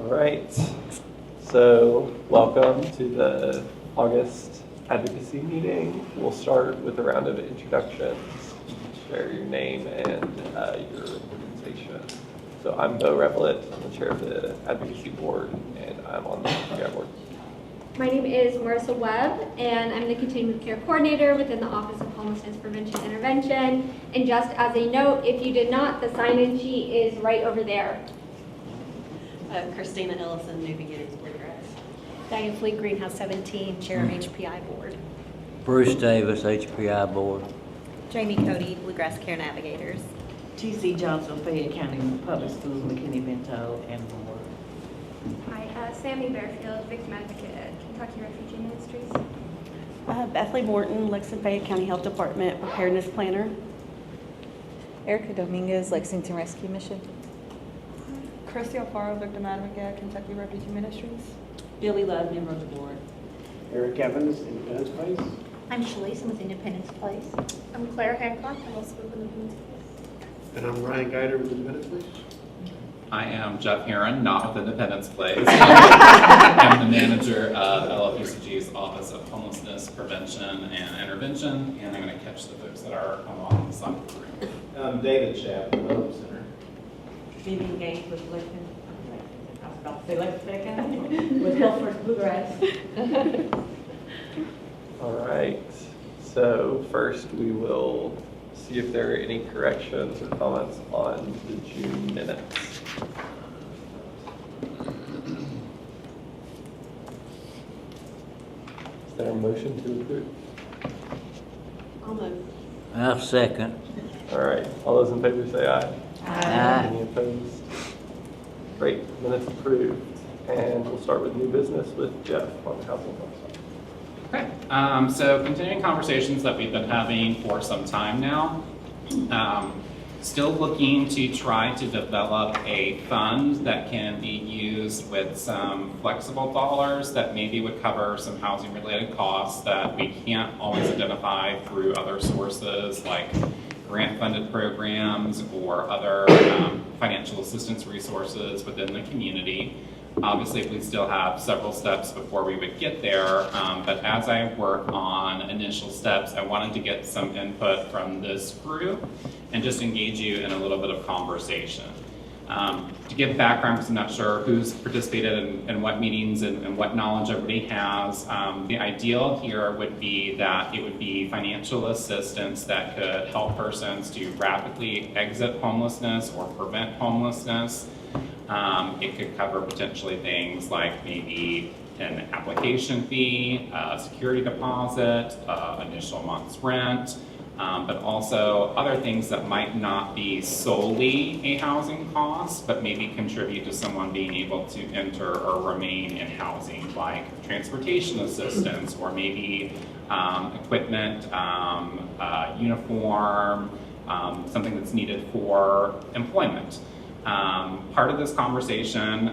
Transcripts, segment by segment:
All right, so welcome to the August advocacy meeting. We'll start with a round of introductions. Share your name and your organization. So I'm Bo Revelet, I'm the chair of the advocacy board, and I'm on the PI board. My name is Marissa Webb, and I'm the Continuing Care Coordinator within the Office of Homelessness Prevention and Intervention. And just as a note, if you did not, the sign-in sheet is right over there. Christina Ellison, New Beginnings Bluegrass. Diane Fleet, Greenhouse 17, Chair of HPI Board. Bruce Davis, HPI Board. Jamie Cody, Bluegrass Care Navigators. T.C. Johnson, Fayette County Public Schools, McKinney-Vento, and more. Hi, Sammy Bearfield, Victim Advocate at Kentucky Refugee Ministries. Bethany Morton, Lexington Fayette County Health Department Preparedness Planner. Erica Dominguez, Lexington Rescue Mission. Christy Alfaro, Victim Advocate, Kentucky Refugee Ministries. Billy Love, member of the board. Eric Evans, Independence Place. I'm Shalisa with Independence Place. I'm Claire Hancock, I'm also with Independence Place. And I'm Ryan Geider with Independence Place. I am Jeff Heron, not with Independence Place. I'm the manager of LFUCG's Office of Homelessness Prevention and Intervention, and I'm going to catch the folks that are along the side of the room. I'm David Chapman, Hope Center. Vivian Gaines with Lexington. I was about to say Lexington County with Health First Bluegrass. All right, so first we will see if there are any corrections or comments on the June minutes. Is there a motion to approve? I'll move. I'll second. All right, all those in favor say aye. Aye. Any opposed? Great, minutes approved. And we'll start with new business with Jeff on the housing policy. Okay, so continuing conversations that we've been having for some time now. Still looking to try to develop a fund that can be used with some flexible dollars that maybe would cover some housing related costs that we can't always identify through other sources like grant funded programs or other financial assistance resources within the community. Obviously, we still have several steps before we would get there, but as I work on initial steps, I wanted to get some input from this group and just engage you in a little bit of conversation. To give background, because I'm not sure who's participated in what meetings and what knowledge everybody has, the ideal here would be that it would be financial assistance that could help persons to rapidly exit homelessness or prevent homelessness. It could cover potentially things like maybe an application fee, security deposit, initial month's rent, but also other things that might not be solely a housing cost, but maybe contribute to someone being able to enter or remain in housing, like transportation assistance or maybe equipment, uniform, something that's needed for employment. Part of this conversation,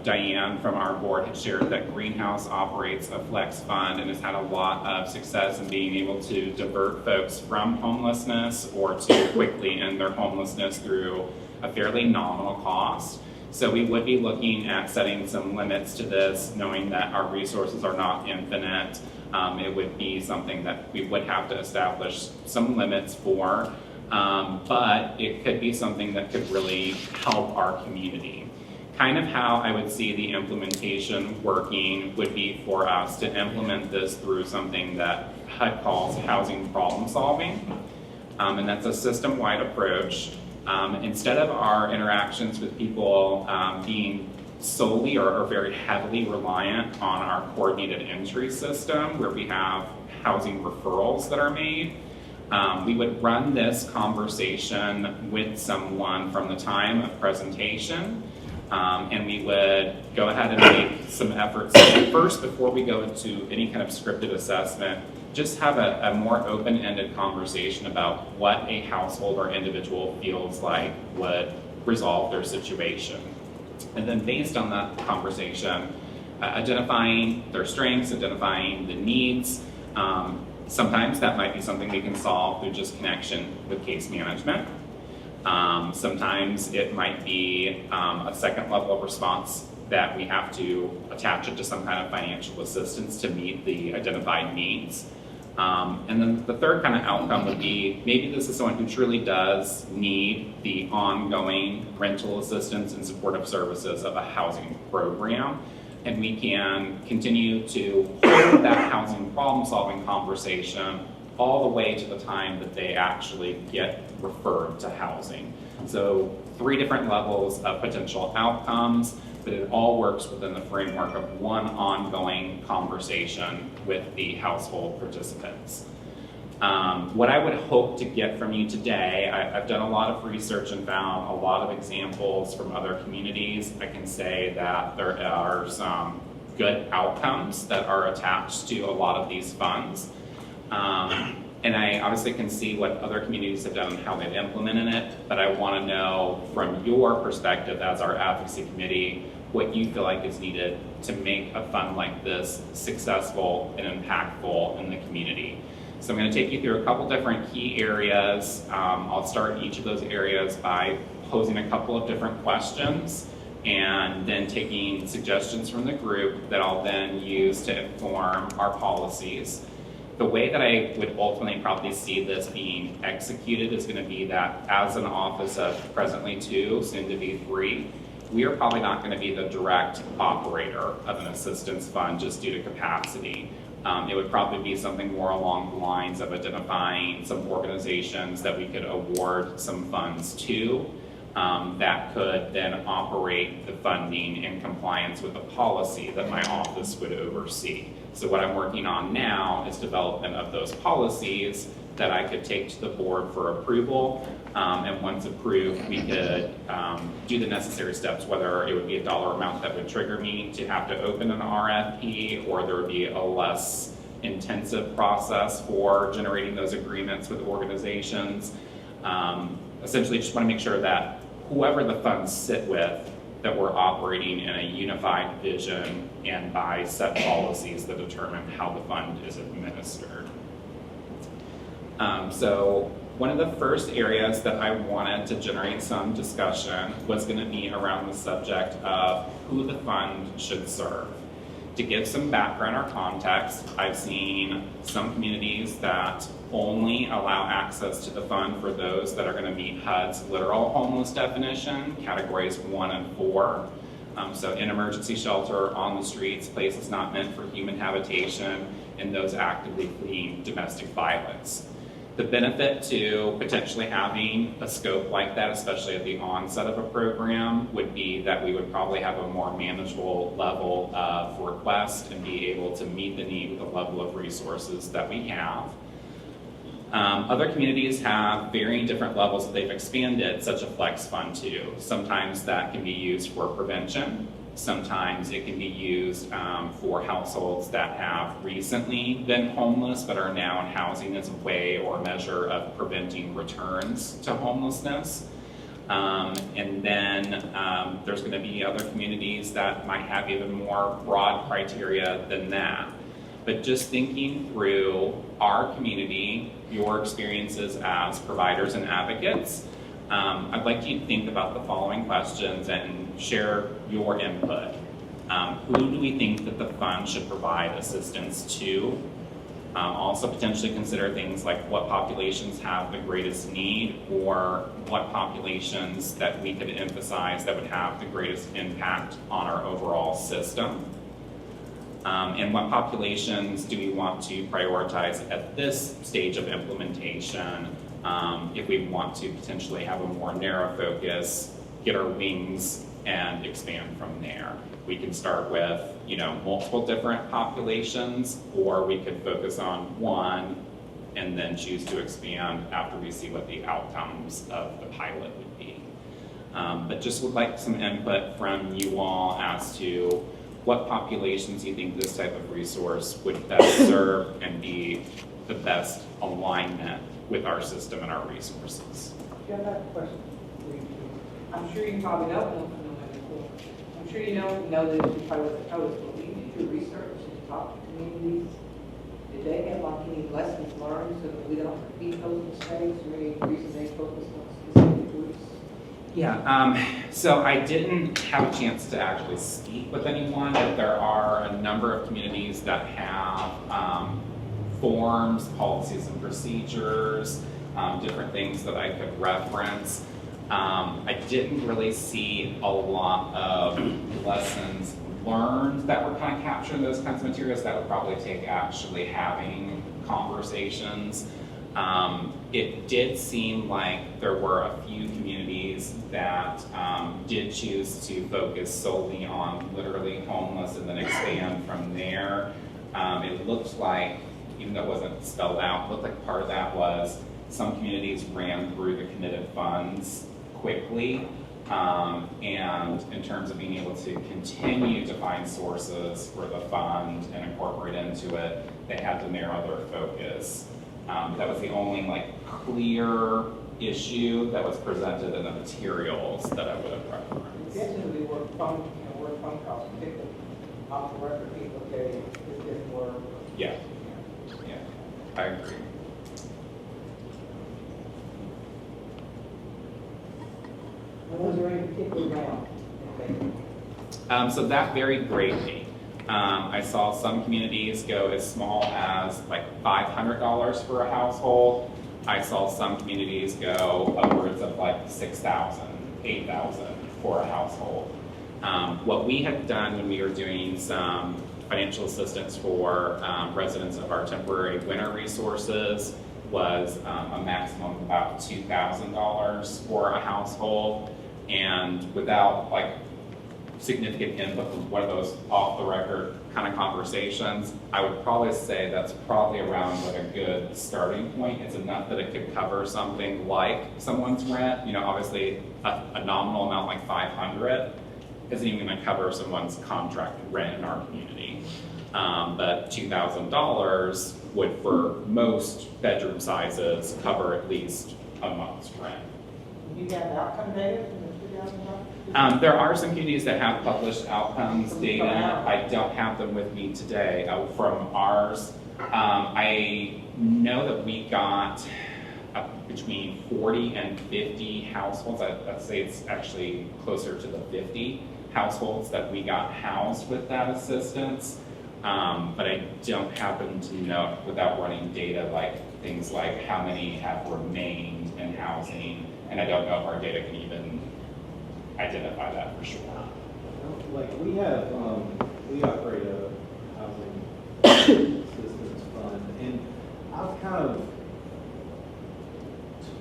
Diane from our board had shared that Greenhouse operates a flex fund and has had a lot of success in being able to divert folks from homelessness or to quickly end their homelessness through a fairly nominal cost. So we would be looking at setting some limits to this, knowing that our resources are not infinite. It would be something that we would have to establish some limits for. But it could be something that could really help our community. Kind of how I would see the implementation working would be for us to implement this through something that HUD calls housing problem solving. And that's a system-wide approach. Instead of our interactions with people being solely or very heavily reliant on our coordinated entry system where we have housing referrals that are made, we would run this conversation with someone from the time of presentation, and we would go ahead and make some efforts first before we go into any kind of scripted assessment, just have a more open-ended conversation about what a household or individual feels like would resolve their situation. And then based on that conversation, identifying their strengths, identifying the needs. Sometimes that might be something we can solve through just connection with case management. Sometimes it might be a second level of response that we have to attach it to some kind of financial assistance to meet the identified needs. And then the third kind of outcome would be maybe this is someone who truly does need the ongoing rental assistance and supportive services of a housing program. And we can continue to hold that housing problem-solving conversation all the way to the time that they actually get referred to housing. So 3 different levels of potential outcomes, but it all works within the framework of one ongoing conversation with the household participants. What I would hope to get from you today, I've done a lot of research and found a lot of examples from other communities. I can say that there are some good outcomes that are attached to a lot of these funds. And I obviously can see what other communities have done and how they've implemented it, but I want to know from your perspective as our advocacy committee, what you feel like is needed to make a fund like this successful and impactful in the community. So I'm going to take you through a couple different key areas. I'll start each of those areas by posing a couple of different questions and then taking suggestions from the group that I'll then use to inform our policies. The way that I would ultimately probably see this being executed is going to be that as an office of presently 2, soon to be 3, we are probably not going to be the direct operator of an assistance fund just due to capacity. It would probably be something more along the lines of identifying some organizations that we could award some funds to that could then operate the funding in compliance with the policy that my office would oversee. So what I'm working on now is development of those policies that I could take to the board for approval. And once approved, we could do the necessary steps, whether it would be a dollar amount that would trigger me to have to open an RFP, or there would be a less intensive process for generating those agreements with organizations. Essentially, just want to make sure that whoever the funds sit with, that we're operating in a unified vision and by set policies that determine how the fund is administered. So one of the first areas that I wanted to generate some discussion was going to be around the subject of who the fund should serve. To give some background or context, I've seen some communities that only allow access to the fund for those that are going to meet HUD's literal homeless definition, categories 1 and 4. So in emergency shelter, on the streets, places not meant for human habitation, and those actively fleeing domestic violence. The benefit to potentially having a scope like that, especially at the onset of a program, would be that we would probably have a more manageable level of request and be able to meet the need with the level of resources that we have. Other communities have varying different levels that they've expanded such a flex fund to. Sometimes that can be used for prevention. Sometimes it can be used for households that have recently been homeless but are now in housing as a way or measure of preventing returns to homelessness. And then there's going to be other communities that might have even more broad criteria than that. But just thinking through our community, your experiences as providers and advocates, I'd like you to think about the following questions and share your input. Who do we think that the fund should provide assistance to? Also potentially consider things like what populations have the greatest need, or what populations that we could emphasize that would have the greatest impact on our overall system. And what populations do we want to prioritize at this stage of implementation if we want to potentially have a more narrow focus, get our wings, and expand from there. We can start with, multiple different populations, or we could focus on one and then choose to expand after we see what the outcomes of the pilot would be. But just would like some input from you all as to what populations you think this type of resource would best serve and be the best alignment with our system and our resources. Yeah, I have a question. I'm sure you probably know, I'm sure you know that you probably was approached, but we did your research and talk to communities. Did they have like any lessons learned so that we don't repeat those mistakes, or any reason they focused on specific groups? So I didn't have a chance to actually speak with anyone, but there are a number of communities that have forms, policies and procedures, different things that I could reference. I didn't really see a lot of lessons learned that were kind of captured in those kinds of materials. That would probably take actually having conversations. It did seem like there were a few communities that did choose to focus solely on literally homeless and then expand from there. It looked like, even though it wasn't spelled out, it looked like part of that was some communities ran through the committed funds quickly. And in terms of being able to continue to find sources for the fund and incorporate into it, they had to narrow their focus. That was the only clear issue that was presented in the materials that I would have referenced. Essentially, work phone calls, particularly off the record, people tell you it's just work. Yeah, I agree. And was there any particular round? So that varied greatly. I saw some communities go as small as $500 for a household. I saw some communities go upwards of $6,000, $8,000 for a household. What we had done when we were doing some financial assistance for residents of our temporary winter resources was a maximum of about $2,000 for a household. And without significant input from one of those off the record kind of conversations, I would probably say that's probably around a good starting point. It's enough that it could cover something like someone's rent. Obviously a nominal amount like $500 isn't even going to cover someone's contract rent in our community. But $2,000 would, for most bedroom sizes, cover at least a month's rent. You got the outcome data from the 2000? There are some communities that have published outcomes data. I don't have them with me today from ours. I know that we got between 40 and 50 households. I'd say it's actually closer to the 50 households that we got housed with that assistance. But I don't happen to know, without running data, things like how many have remained in housing, and I don't know if our data can even identify that for sure. We have, we operate a housing assistance fund, and I've kind of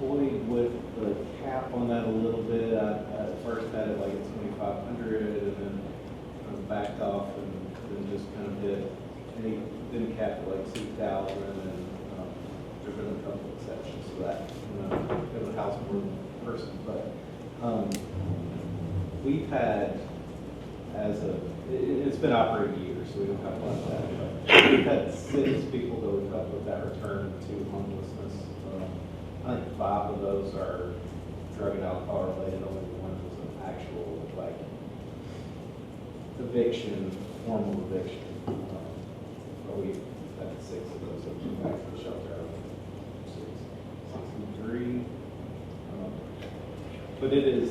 toyed with the cap on that a little bit. I first had it at 2,500, and then backed off and then just kind of then capped it 2,000, and there's been a couple exceptions to that. It was a house more than a person, but we've had, it's been operating years, so we don't have a lot of that. But we've had 6 people that we've helped with that return to homelessness. I think 5 of those are drug and alcohol related. Only one was an actual eviction, formal eviction. But we've had 6 of those that came back to the shelter. 63. But it is,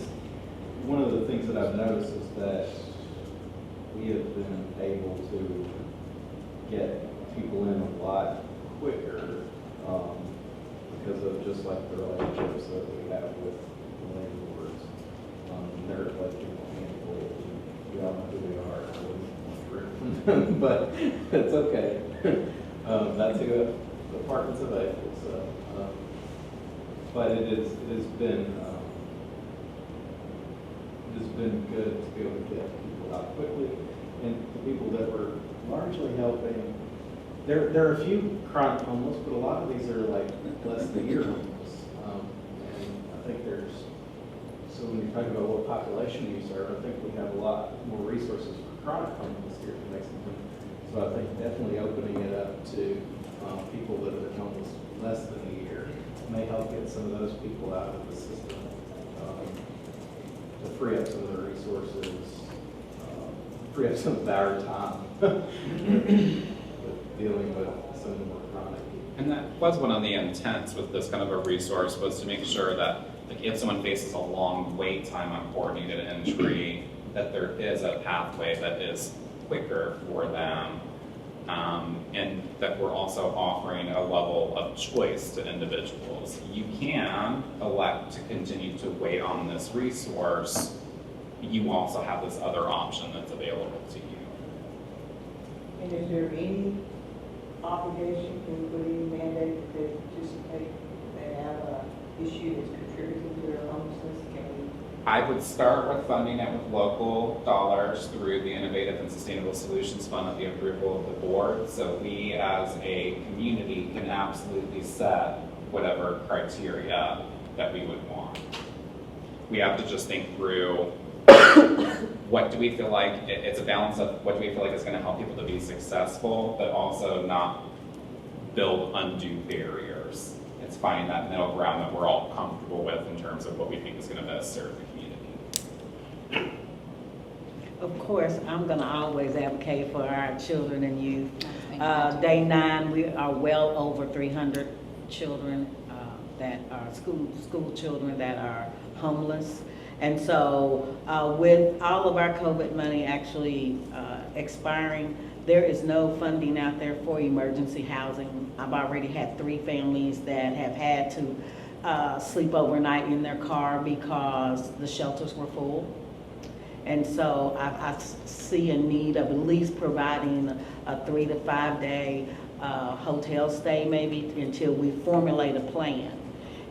one of the things that I've noticed is that we have been able to get people in a lot quicker because of just the relationships that we have with the landlords. They're handful. We all know who they are, but it's okay. That's who the apartment's available. So, but it has been. It's been good to be able to get people out quickly, and the people that we're largely helping, there are a few chronic homeless, but a lot of these are less than a year homeless. And I think so when you talk about what population you serve, I think we have a lot more resources for chronic homeless here in Lexington. So I think definitely opening it up to people that have been homeless less than a year may help get some of those people out of the system. To free up some of the resources, free up some of our time with dealing with some of the more chronic. And that was one of the intents with this kind of a resource, was to make sure that like if someone faces a long wait time on coordinated entry, that there is a pathway that is quicker for them. And that we're also offering a level of choice to individuals. You can elect to continue to wait on this resource. You also have this other option that's available to you. And is there any obligation for anybody mandated that they participate, that have an issue that's contributing to their homelessness? Can we? I would start with funding it with local dollars through the Innovative and Sustainable Solutions Fund at the approval of the board. So we as a community can absolutely set whatever criteria that we would want. We have to just think through what do we feel like, it's a balance of what do we feel like is going to help people to be successful, but also not build undue barriers. It's finding that middle ground that we're all comfortable with in terms of what we think is going to best serve the community. Of course, I'm gonna always advocate for our children and youth. Day 9, we are well over 300 children that are school children that are homeless. And so with all of our COVID money actually expiring, there is no funding out there for emergency housing. I've already had 3 families that have had to sleep overnight in their car because the shelters were full. And so I see a need of at least providing a 3 to 5 day hotel stay maybe until we formulate a plan.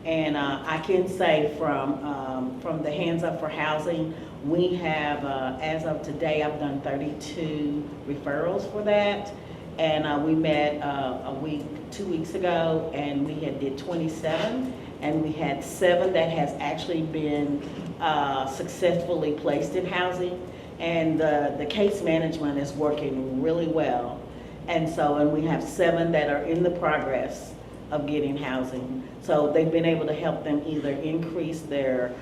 And I can say from the Hands Up for Housing, we have, as of today, I've done 32 referrals for that. And we met 2 weeks ago, and we did 27, and we had 7 that has actually been successfully placed in housing. And the case management is working really well. And we have 7 that are in the progress of getting housing. So they've been able to help them either increase their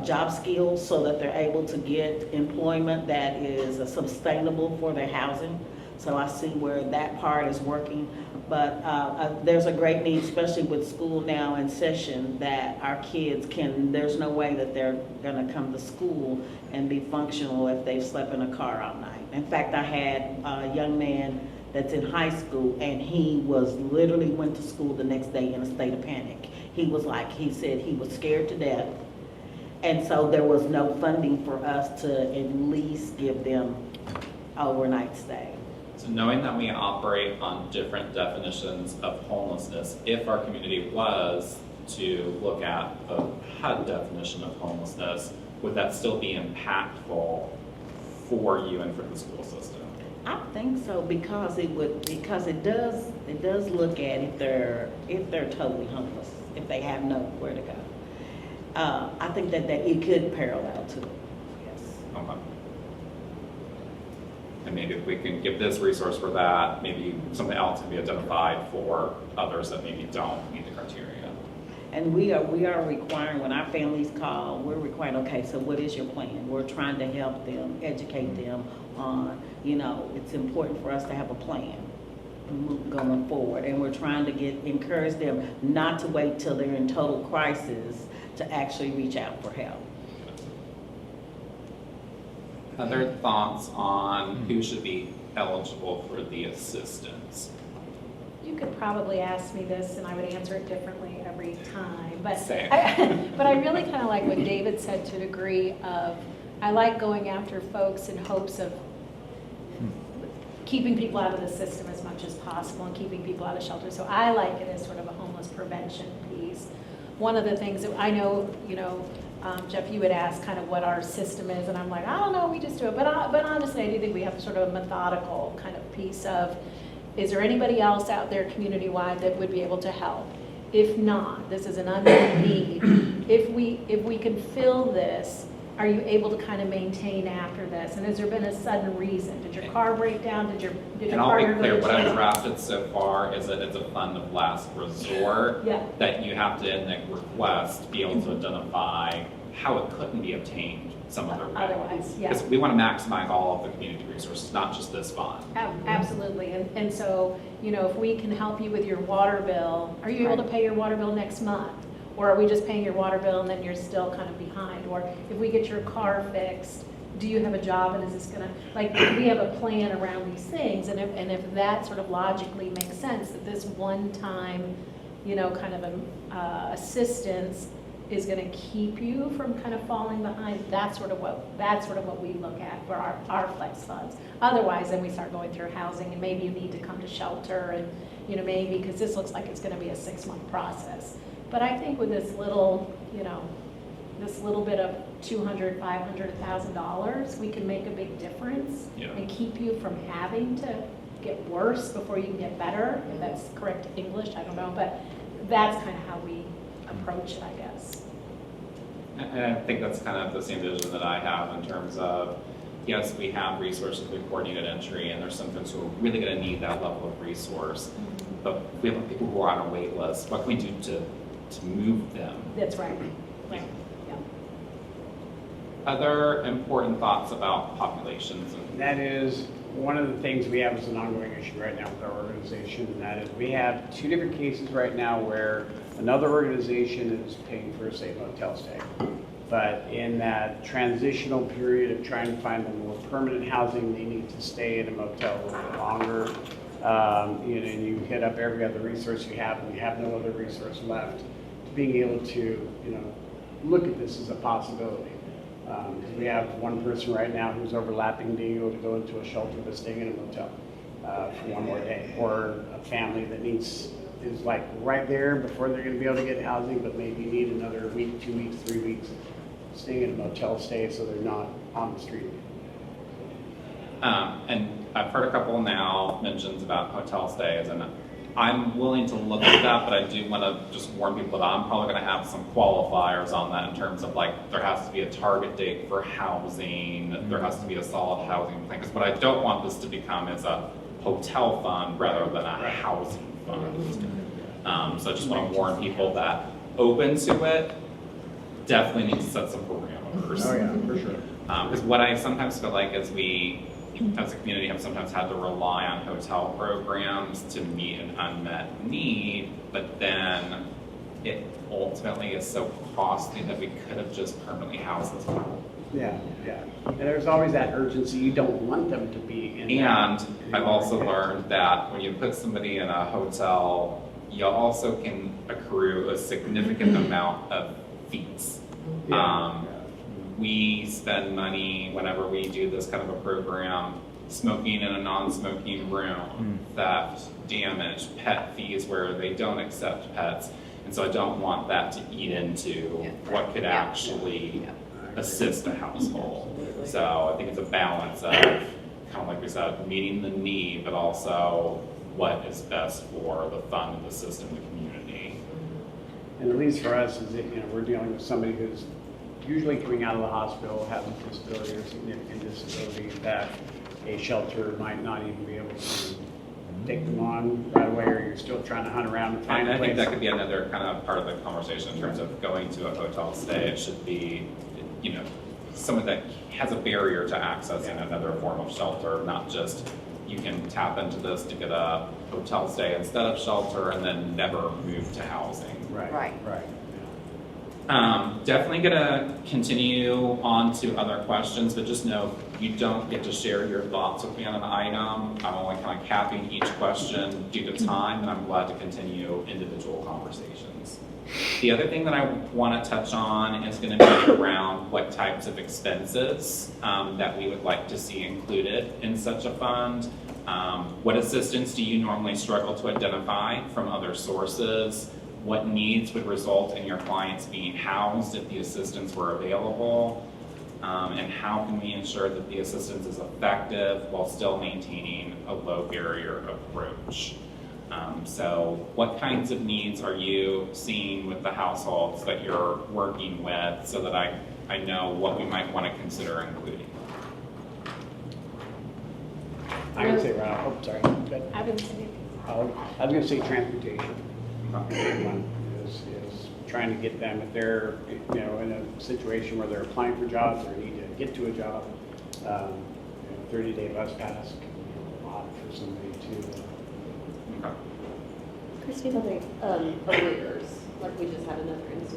job skills so that they're able to get employment that is sustainable for their housing. So I see where that part is working. But there's a great need, especially with school now in session, that our kids there's no way that they're gonna come to school and be functional if they've slept in a car all night. In fact, I had a young man that's in high school, and he was literally went to school the next day in a state of panic. He said he was scared to death. And so there was no funding for us to at least give them overnight stay. So knowing that we operate on different definitions of homelessness, if our community was to look at the HUD definition of homelessness, would that still be impactful for you and for the school system? I think so, because it does look at if they're totally homeless, if they have nowhere to go. I think that it could parallel to it. Yes. Okay. And maybe if we can give this resource for that, maybe something else can be identified for others that maybe don't meet the criteria. And we are requiring, when our families call, we're requiring, okay, so what is your plan? We're trying to help them, educate them on, it's important for us to have a plan going forward. And we're trying to encourage them not to wait till they're in total crisis to actually reach out for help. Other thoughts on who should be eligible for the assistance? You could probably ask me this and I would answer it differently every time. But Same. but I really kind of like what David said to a degree of, I like going after folks in hopes of keeping people out of the system as much as possible and keeping people out of shelter. So I like it as sort of a homeless prevention piece. One of the things that I know, Jeff, you had asked kind of what our system is, and I'm like, I don't know, we just do it. But honestly, I do think we have sort of a methodical kind of piece of, is there anybody else out there community-wide that would be able to help? If not, this is an unmet need. If we can fill this, are you able to kind of maintain after this? And has there been a sudden reason? Did your car break down? Did your And I'll be partner clear, go to what I've jail? drafted so far is that it's a fund of last resort. Yeah. That you have to, in the request, be able to identify how it couldn't be obtained some other way. Otherwise, yeah. Because we want to maximize all of the community resources, not just this fund. Absolutely, and so, if we can help you with your water bill, are you able to pay your water bill next month? Or are we just paying your water bill and then you're still kind of behind? Or if we get your car fixed, do you have a job and is this gonna, like, we have a plan around these things, and if that sort of logically makes sense, that this one-time, you know, kind of assistance is gonna keep you from kind of falling behind, that's sort of what we look at for our flex funds. Otherwise, then we start going through housing, and maybe you need to come to shelter, and, you know, maybe, because this looks like it's gonna be a 6-month process. But I think with this little, you know, this little bit of $200, $500, $1,000, we can make a big difference and keep you from having to get worse before you can get better, if that's correct English, I don't know, but that's kind of how we approach it, I guess. And I think that's kind of the same vision that I have in terms of, yes, we have resources with coordinated entry, and there's some folks who are really going to need that level of resource. But we have people who are on a wait list. What can we do to move them? That's right. Right. Yeah. Other important thoughts about populations? That is one of the things we have as an ongoing issue right now with our organization, and that is we have 2 different cases right now where another organization is paying for a safe motel stay. But in that transitional period of trying to find them more permanent housing, they need to stay in a motel a little bit longer. You know, and you hit up every other resource you have, and you have no other resource left. Being able to, you know, look at this as a possibility. We have one person right now who's overlapping being able to go into a shelter but staying in a motel for one more day, or a family that is like right there before they're going to be able to get housing, but maybe need another week, 2 weeks, 3 weeks staying in a motel stay so they're not on the street. And I've heard a couple now mentions about hotel stays, and I'm willing to look at that, but I do want to just warn people that I'm probably going to have some qualifiers on that in terms of, like, there has to be a target date for housing, there has to be a solid housing plan, because what I don't want this to become is a hotel fund rather than a housing fund. So I just want to warn people that open to it definitely need to set some parameters. Oh yeah, for sure. Because what I sometimes feel like is we, as a community, have sometimes had to rely on hotel programs to meet an unmet need, but then it ultimately is so costly that we could have just permanently housed those people. Yeah, yeah. And there's always that urgency. You don't want them to be in. And I've also learned that when you put somebody in a hotel, you also can accrue a significant amount of fees. We spend money whenever we do this kind of a program, smoking in a non-smoking room, theft, damage, pet fees where they don't accept pets. And so I don't want that to eat into what could actually assist a household. So I think it's a balance of, kind of like we said, meeting the need, but also what is best for the fund and the system, the community. And at least for us, is that, you know, we're dealing with somebody who's usually coming out of the hospital, has a disability or significant disability that a shelter might not even be able to take them on right away, or you're still trying to hunt around and find a place. I think that could be another kind of part of the conversation in terms of going to a hotel stay. It should be, you know, someone that has a barrier to accessing another form of shelter, not just you can tap into this to get a hotel stay instead of shelter and then never move to housing. Right. Definitely gonna continue on to other questions, but just know you don't get to share your thoughts with me on an item. I'm only kind of capping each question due to time, and I'm glad to continue individual conversations. The other thing that I want to touch on is going to be around what types of expenses that we would like to see included in such a fund. What assistance do you normally struggle to identify from other sources? What needs would result in your clients being housed if the assistance were available? And how can we ensure that the assistance is effective while still maintaining a low barrier approach? So what kinds of needs are you seeing with the households that you're working with so that I know what we might want to consider including? I would say, sorry. I would say, I was going to say transportation. One is trying to get them, if they're, you know, in a situation where they're applying for jobs or need to get to a job, 30-day bus pass can be a lot for somebody to. Christina? Arrears, like we just had another instance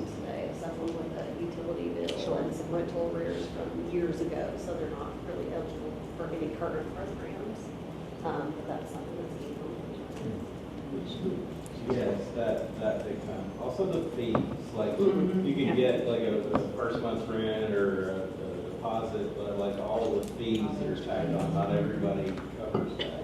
rental arrears from years ago, so they're not really eligible for any current programs. But that's something that's being Yes, that big time. Also the fees, like, you can get like a first month's rent or a deposit, but like all the fees that are tagged on, not everybody covers that.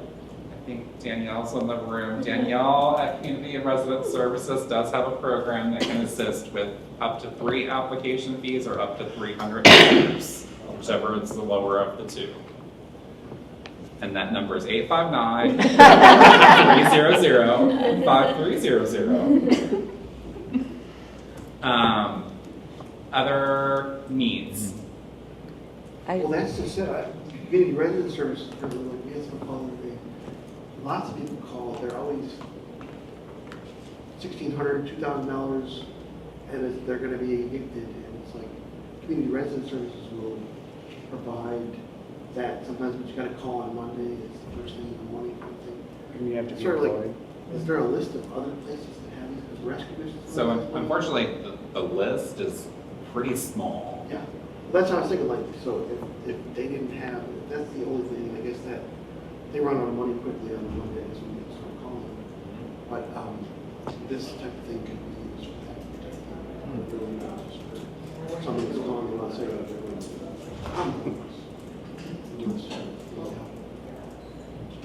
I think Danielle's in the room. Danielle at Community and Resident Services does have a program that can assist with up to 3 application fees or up to $300, whichever is the lower of the two. And that number is 859-300-5300. Other needs? Well, that's just it. Community resident services, like we had some calling today. Lots of people call. They're always $1,600, $2,000, and they're going to be evicted. And it's like community resident services will provide that. Sometimes when you got to call on Monday, it's the first thing in the morning. Kind of thing. And you have to be sort of like, employed. is there a list of other places that have these? Because rescue missions. So unfortunately, the list is pretty small. Yeah, well, that's what I was thinking. Like, so if they didn't have, if that's the only thing, I guess that they run out of money quickly on Mondays when we start calling them. But this type of thing could be used for that type of thing. Really not just for something that's calling them. I'll say,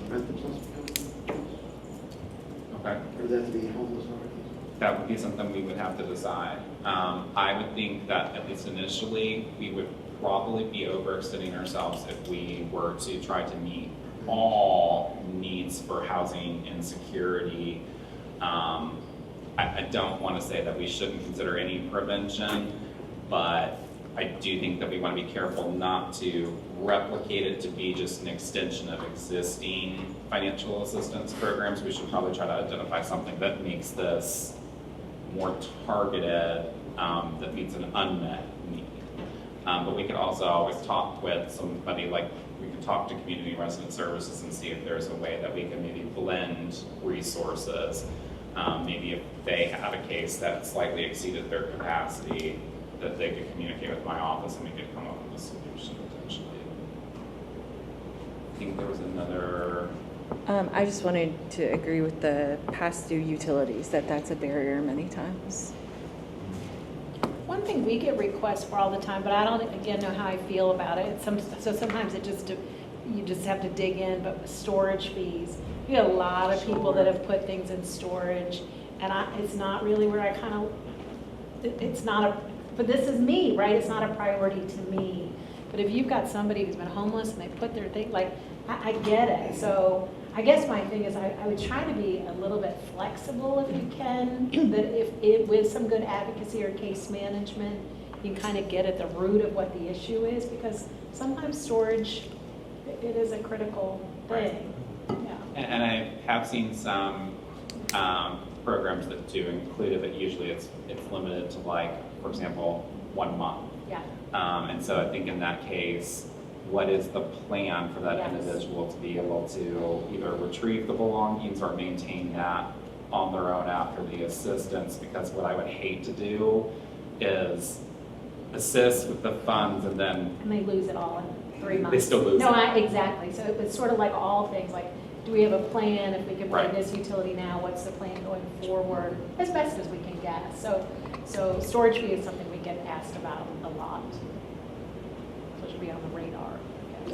rent themselves. Okay. Or that to be homeless already. That would be something we would have to decide. I would think that at least initially, we would probably be overextending ourselves if we were to try to meet all needs for housing and security. I don't want to say that we shouldn't consider any prevention, but I do think that we want to be careful not to replicate it to be just an extension of existing financial assistance programs. We should probably try to identify something that makes this more targeted, that meets an unmet need. But we could also always talk with somebody, like we could talk to Community Resident Services and see if there's a way that we can maybe blend resources. Maybe if they had a case that slightly exceeded their capacity, that they could communicate with my office and we could come up with a solution potentially. I think there was another. I just wanted to agree with the past due utilities, that's a barrier many times. One thing we get requests for all the time, but I don't, again, know how I feel about it. So sometimes you just have to dig in, but with storage fees, we get a lot of people that have put things in storage, and it's not really where I kind of, it's not but this is me, right? It's not a priority to me. But if you've got somebody who's been homeless and they put their thing, like, I get it. So I guess my thing is I would try to be a little bit flexible if you can, that if with some good advocacy or case management, you can kind of get at the root of what the issue is, because sometimes storage, it is a critical thing. Yeah. And I have seen some programs that do include it, but usually it's limited to, like, for example, 1 month. Yeah. And so I think in that case, what is the plan for that individual to be able to either retrieve the belongings or maintain that on their own after the assistance? Because what I would hate to do is assist with the funds and then... And they lose it all in 3 months. They still lose it. Exactly. So it's sort of like all things, like, do we have a plan? If we can pay this utility now, what's the plan going forward? As best as we can guess. So storage fee is something we get asked about a lot. So it should be on the radar.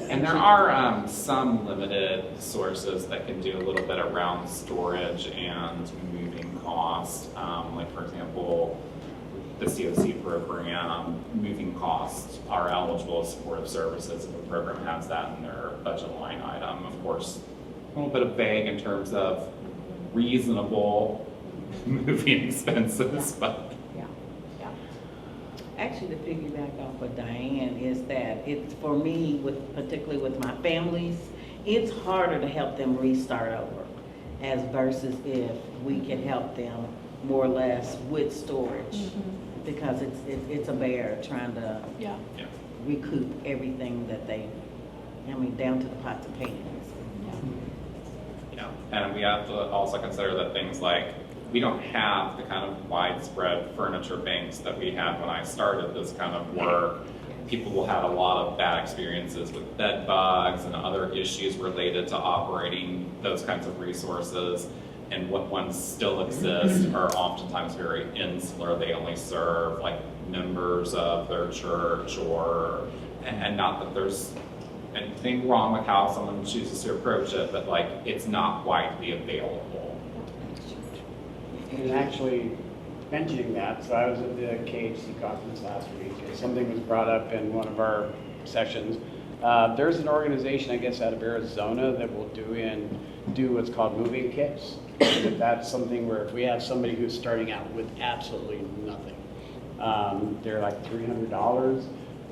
And there are some limited sources that can do a little bit around storage and moving costs. Like, for example, the COC program, moving costs are eligible as supportive services if the program has that in their budget line item. Of course, a little bit of vague in terms of reasonable moving expenses, but. Actually, to piggyback off what Diane is that it's, for me, particularly with my families, it's harder to help them restart over as versus if we can help them more or less with storage, because it's a bear trying to recoup everything that they, down to the pots and pans. Yeah, and we have to also consider that things like, we don't have the kind of widespread furniture banks that we had when I started this kind of work. people will have a lot of bad experiences with bed bugs and other issues related to operating those kinds of resources. And what ones still exist are oftentimes very insular. They only serve like members of their church, or, and not that there's anything wrong with how someone chooses to approach it, but like it's not widely available. And actually mentioning that, so I was at the KHC conference last week, and something was brought up in one of our sessions. There's an organization, I guess, out of Arizona that will do what's called moving kits. And that's something where if we have somebody who's starting out with absolutely nothing, they're like $300,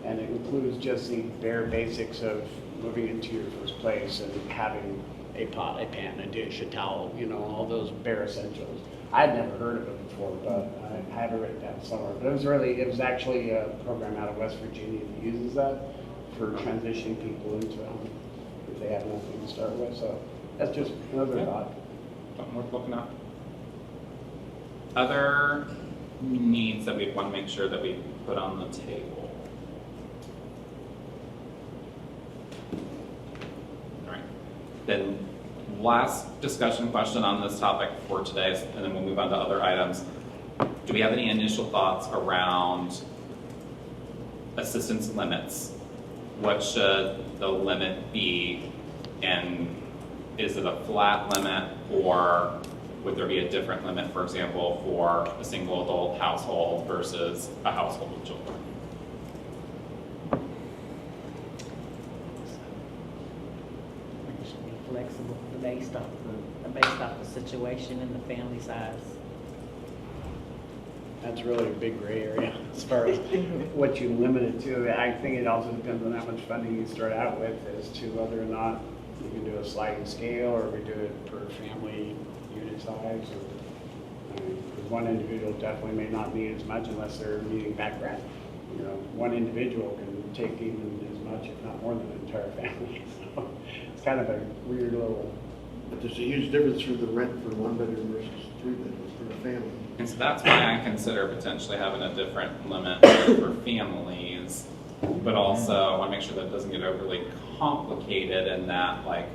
and it includes just the bare basics of moving into your first place and having a pot, a pan, a dish, a towel, you know, all those bare essentials. I'd never heard of it before, but I have it written down somewhere. But it was actually a program out of West Virginia that uses that for transitioning people into if they have nothing to start with. So that's just another thought. Something worth looking at. Other needs that we want to make sure that we put on the table. All right. Then last discussion question on this topic for today, and then we'll move on to other items. Do we have any initial thoughts around assistance limits? What should the limit be, and is it a flat limit, or would there be a different limit, for example, for a single adult household versus a household with children? It should be flexible based off the situation and the family size. That's really a big gray area as far as what you limit it to. I think it also depends on how much funding you start out with as to whether or not you can do a sliding scale, or we do it per family unit size. Because one individual definitely may not need as much unless they're needing back rent. You know, one individual can take even as much, if not more, than an entire family. So it's kind of a weird little. But there's a huge difference through the rent for one bedroom versus 3 bedrooms for a family. And so that's why I consider potentially having a different limit for families, but also I want to make sure that it doesn't get overly complicated, and that like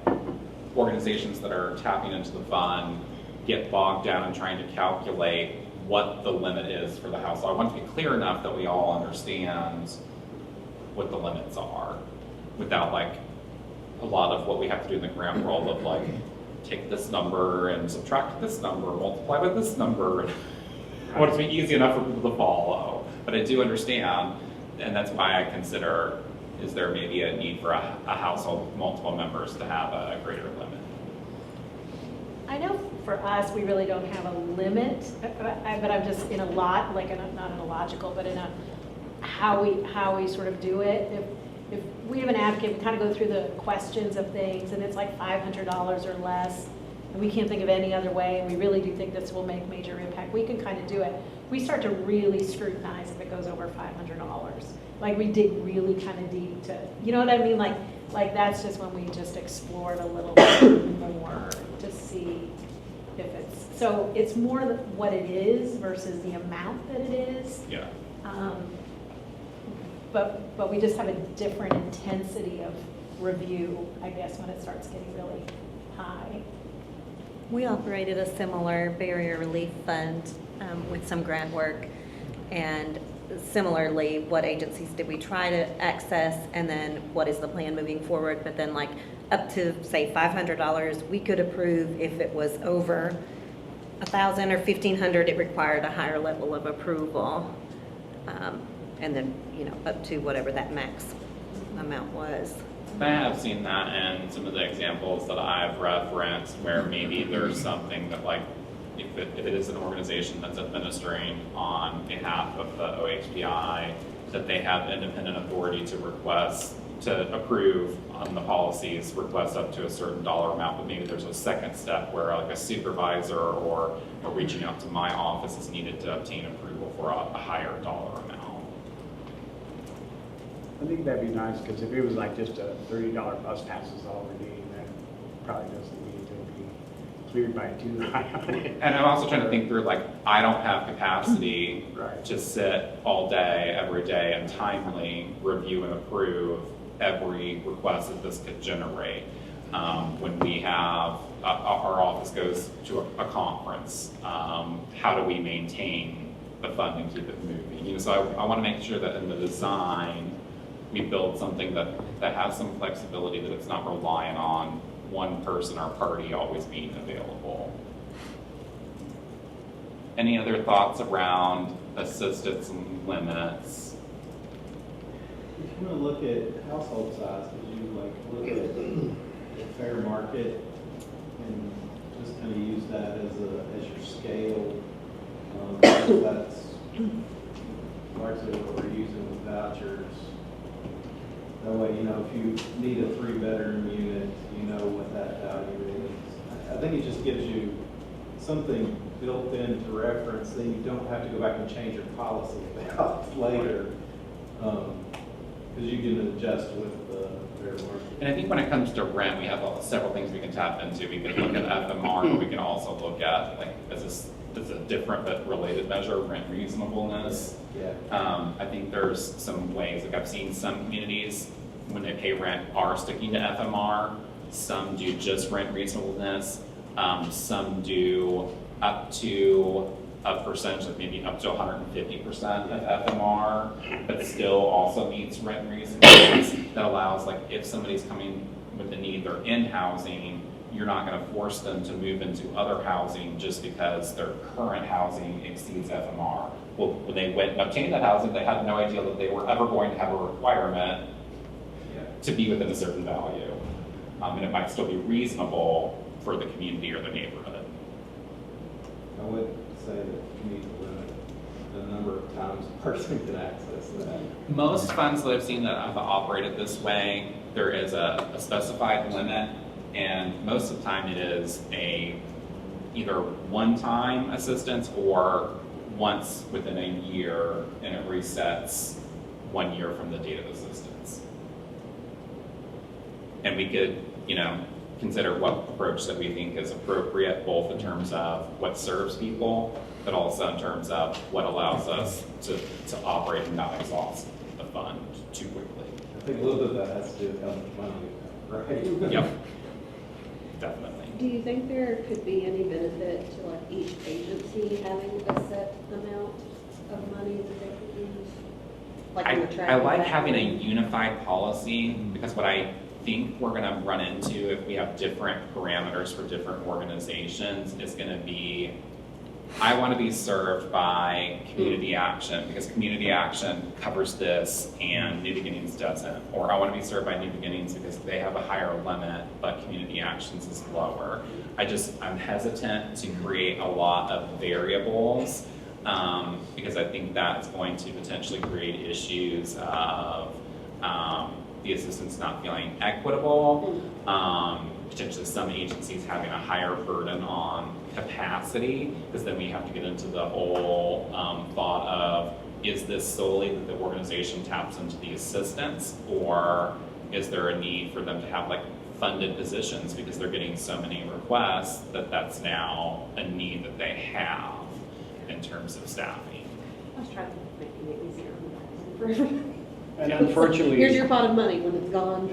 organizations that are tapping into the fund get bogged down in trying to calculate what the limit is for the house. So I want to be clear enough that we all understand what the limits are, without like a lot of what we have to do in the grant world of like, take this number and subtract this number, multiply with this number. I want it to be easy enough for people to follow. But I do understand, and that's why I consider, is there maybe a need for a household with multiple members to have a greater limit? I know for us, we really don't have a limit, but I'm just in a lot, like not in a logical, but in a how we sort of do it. If we have an advocate, we kind of go through the questions of things, and it's like $500 or less, and we can't think of any other way, and we really do think this will make major impact, we can kind of do it. We start to really scrutinize if it goes over $500. Like we dig really kind of deep to, you know what I mean? Like that's just when we just explore it a little bit more to see if it's, so it's more what it is versus the amount that it is. Yeah. But we just have a different intensity of review, I guess, when it starts getting really high. We operated a similar barrier relief fund with some grant work, and similarly, what agencies did we try to access, and then what is the plan moving forward? But then like up to say $500, we could approve. If it was over $1,000 or $1,500, it required a higher level of approval. And then, you know, up to whatever that max amount was. I have seen that in some of the examples that I've referenced, where maybe there's something that like, if it is an organization that's administering on behalf of the OHPI, that they have independent authority to approve on the policies, request up to a certain dollar amount, but maybe there's a second step where like a supervisor or reaching out to my office is needed to obtain approval for a higher dollar amount. I think that'd be nice, because if it was like just a $30 bus pass is all we're needing, that probably doesn't need to be maybe buy two. And I'm also trying to think through, like, I don't have capacity to sit all day, every day, and timely review and approve every request that this could generate. When we have, our office goes to a conference, how do we maintain the funding, keep it moving? You know, so I want to make sure that in the design, we build something that has some flexibility, that it's not reliant on one person or party always being available. Any other thoughts around assistance and limits? If you want to look at household size, could you like look at the fair market and just kind of use that as your scale? That's largely what we're using with vouchers. That way, you know, if you need a 3-bedroom unit, you know what that value is. I think it just gives you something built in to reference, then you don't have to go back and change your policy about later. Because you can adjust with the fair market. And I think when it comes to rent, we have several things we can tap into. We can look at FMR, but we can also look at, like, as a different but related measure, rent reasonableness. Yeah. I think there's some ways, like I've seen some communities, when they pay rent, are sticking to FMR. Some do just rent reasonableness. Some do up to a percentage, like maybe up to 150% of FMR, but still also meets rent reasonableness. That allows, like, if somebody's coming with a need, they're in housing, you're not going to force them to move into other housing just because their current housing exceeds FMR. Well, when they went and obtained that housing, they had no idea that they were ever going to have a requirement to be within a certain value. And it might still be reasonable for the community or the neighborhood. I would say that you need to limit the number of times a person can access that. Most funds that I've seen that have operated this way, there is a specified limit, and most of the time it is either one-time assistance or once within a year, and it resets 1 year from the date of assistance. And we could, you know, consider what approach that we think is appropriate, both in terms of what serves people, but also in terms of what allows us to operate and not exhaust the fund too quickly. I think a little bit of that has to do with how much money we have, right? Yep, definitely. Do you think there could be any benefit to, like, each agency having a set amount of money that they could use? Like in the I tracking like back having a end? unified policy, because what I think we're going to run into if we have different parameters for different organizations is going to be, I want to be served by community action because community action covers this and New Beginnings doesn't. Or I want to be served by New Beginnings because they have a higher limit, but community actions is lower. I'm hesitant to create a lot of variables because I think that's going to potentially create issues of the assistance not feeling equitable, potentially some agencies having a higher burden on capacity, because then we have to get into the whole thought of, is this solely that the organization taps into the assistance, or is there a need for them to have, like, funded positions because they're getting so many requests that that's now a need that they have in terms of staffing. I was trying to make it easier for everybody. And unfortunately, Here's your pot of money. When it's gone,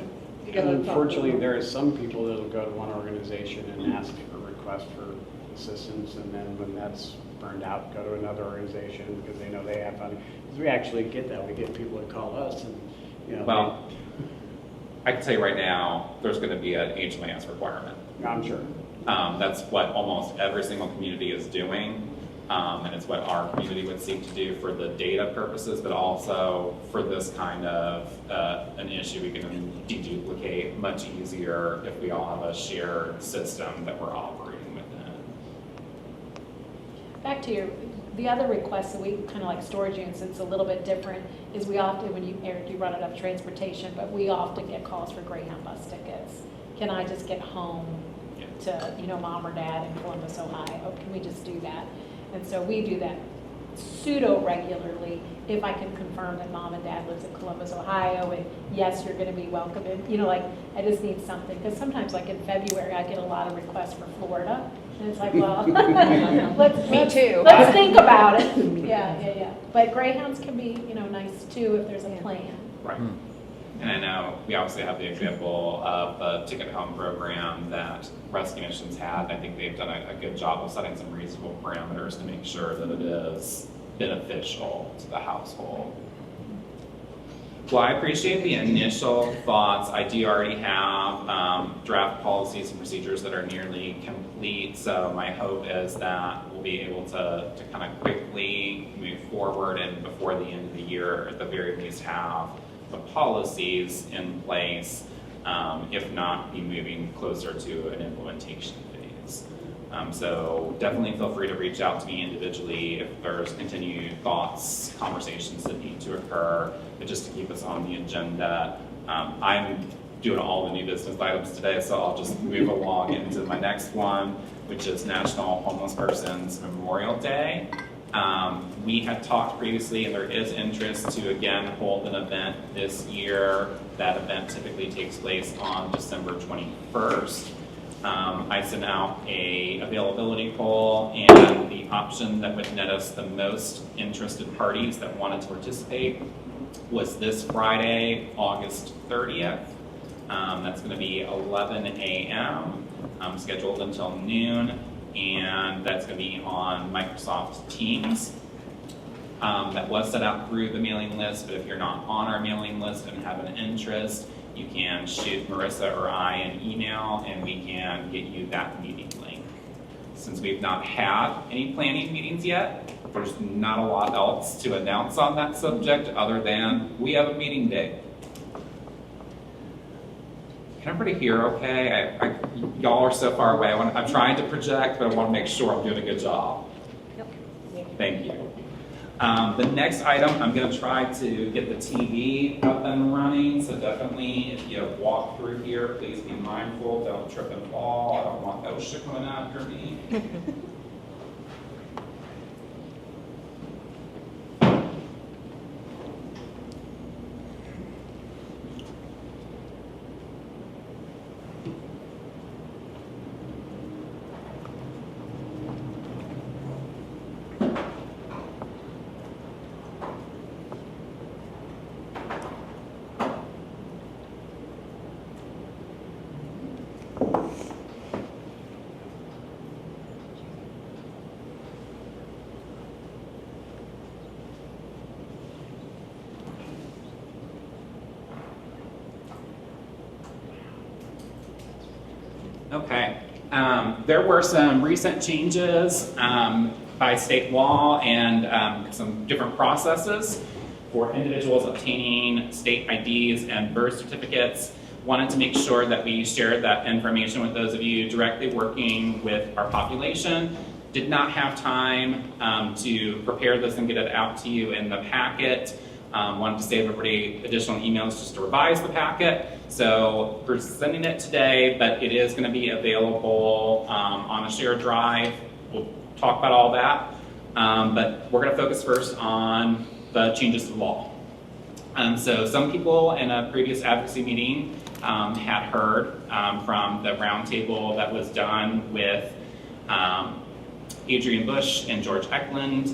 you got to unfortunately, there are some people that will go to one organization and ask for a request for assistance, and then when that's burned out, go to another organization because they know they have funding. Because we actually get that. We get people that call us, and you know. Well, I can tell you right now, there's going to be an HMAS requirement. I'm sure. That's what almost every single community is doing. And it's what our community would seek to do for the data purposes, but also for this kind of an issue we can deduplicate much easier if we all have a shared system that we're operating within. Back to the other request that we kind of like storage units, it's a little bit different, is we often, when you, Eric, you brought it up, transportation, but we often get calls for Greyhound bus tickets. Can I just get home to, you know, mom or dad in Columbus, Ohio? Can we just do that? And so we do that pseudo-regularly if I can confirm that mom and dad lives in Columbus, Ohio, and yes, you're going to be welcome. And, you know, like, I just need something. Because sometimes, like in February, I get a lot of requests for Florida, And it's like, well, let's think about it. Yeah. But greyhounds can be, nice too if there's a plan. Right. And I know we obviously have the example of the ticket home program that Rescue Missions had. I think they've done a good job of setting some reasonable parameters to make sure that it is beneficial to the household. Well, I appreciate the initial thoughts. I do already have draft policies and procedures that are nearly complete, so my hope is that we'll be able to kind of quickly move forward and before the end of the year, at the very least, have the policies in place, if not be moving closer to an implementation phase. So definitely feel free to reach out to me individually if there's continued thoughts, conversations that need to occur, but just to keep us on the agenda. I'm doing all the new business items today, so I'll just move along into my next one, which is National Homeless Persons Memorial Day. We had talked previously, and there is interest to again hold an event this year. That event typically takes place on December 21st. I sent out a availability poll, and the option that would net us the most interested parties that wanted to participate was this Friday, August 30th. That's going to be 11 a.m. Scheduled until noon, and that's going to be on Microsoft Teams. That was set out through the mailing list, but if you're not on our mailing list and have an interest, you can shoot Marissa or I an email and we can get you that meeting link. Since we've not had any planning meetings yet, there's not a lot else to announce on that subject other than we have a meeting date. Can everybody hear okay? Y'all are so far away. I'm trying to project, but I want to make sure I'm doing a good job. Yep. Thank you. The next item, I'm going to try to get the TV up and running, so definitely if you walk through here, please be mindful, don't trip and fall. I don't want OSHA coming after me. Okay. There were some recent changes by state law and some different processes for individuals obtaining state IDs and birth certificates. Wanted to make sure that we shared that information with those of you directly working with our population. Did not have time to prepare this and get it out to you in the packet. Wanted to save everybody additional emails just to revise the packet. So we're sending it today, but it is going to be available on a shared drive. We'll talk about all that. But we're going to focus first on the changes to the law. So some people in a previous advocacy meeting had heard from the roundtable that was done with Adrian Bush and George Eklund